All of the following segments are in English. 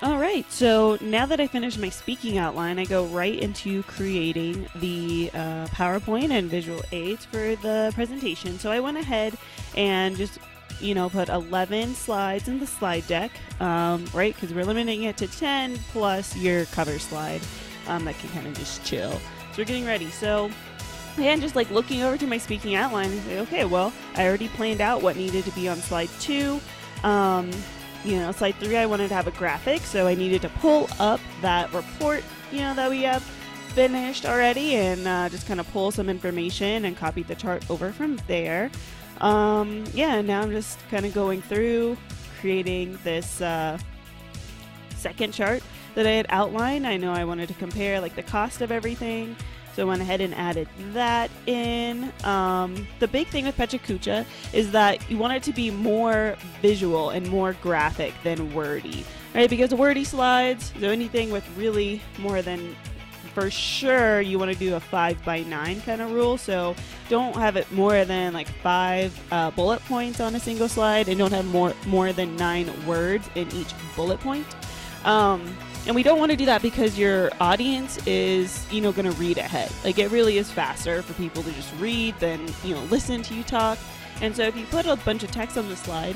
All right, so now that I finished my speaking outline, I go right into creating the PowerPoint and visual aids for the presentation. So I went ahead and just, put 11 slides in the slide deck, right? Because we're limiting it to 10 plus your cover slide that can kind of just chill. So we're getting ready. So and just like looking over to my speaking outline and say, okay, well, I already planned out what needed to be on slide 2. Slide 3, I wanted to have a graphic, so I needed to pull up that report, that we have finished already, and just kind of pull some information and copy the chart over from there. And now I'm just kind of going through creating this second chart that I had outlined. I know I wanted to compare like the cost of everything, so I went ahead and added that in. The big thing with PechaKucha is that you want it to be more visual and more graphic than wordy, right? Because wordy slides, so anything with really more than, for sure, you want to do a 5x9 kind of rule. So don't have it more than like 5 bullet points on a single slide, and don't have more than 9 words in each bullet point. And we don't want to do that because your audience is, going to read ahead. Like, it really is faster for people to just read than, listen to you talk. And so if you put a bunch of text on the slide,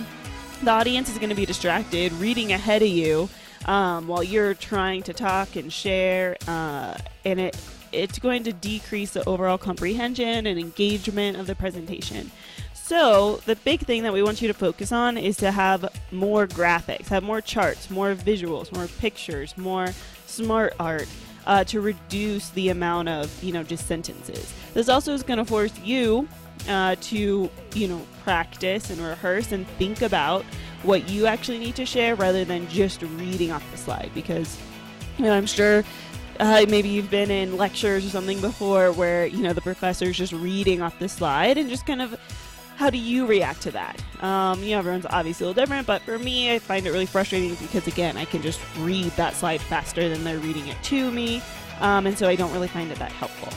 the audience is going to be distracted reading ahead of you while you're trying to talk and share. And it's going to decrease the overall comprehension and engagement of the presentation. So the big thing that we want you to focus on is to have more graphics, have more charts, more visuals, more pictures, more smart art to reduce the amount of, just sentences. This also is going to force you to, practice and rehearse and think about what you actually need to share rather than just reading off the slide. Because, I'm sure maybe you've been in lectures or something before where, the professor's just reading off the slide, and just kind of, how do you react to that? Everyone's obviously a little different, but for me, I find it really frustrating because, again, I can just read that slide faster than they're reading it to me, and so I don't really find it that helpful.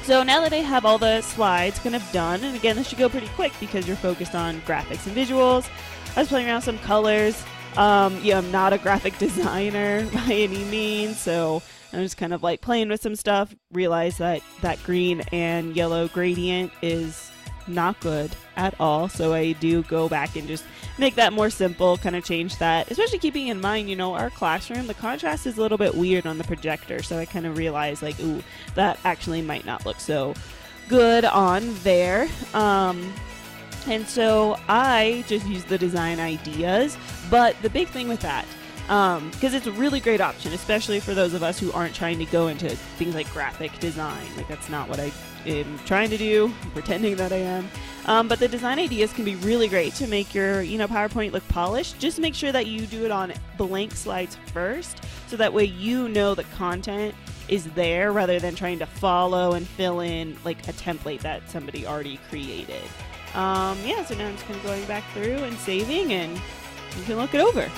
So now that I have all the slides kind of done, and again, this should go pretty quick because you're focused on graphics and visuals. I was playing around with some colors. I'm not a graphic designer by any means, so I'm just kind of like playing with some stuff, realize that green and yellow gradient is not good at all, so I do go back and just make that more simple, kind of change that, especially keeping in mind, our classroom, the contrast is a little bit weird on the projector, so I kind of realized like, ooh, that actually might not look so good on there. And so I just use the design ideas, but the big thing with that, because it's a really great option, especially for those of us who aren't trying to go into things like graphic design. Like, that's not what I am trying to do, I'm pretending that I am. But the design ideas can be really great to make your, PowerPoint look polished. Just make sure that you do it on blank slides first, so that way the content is there rather than trying to follow and fill in like a template that somebody already created. So now I'm just kind of going back through and saving, and you can look it over.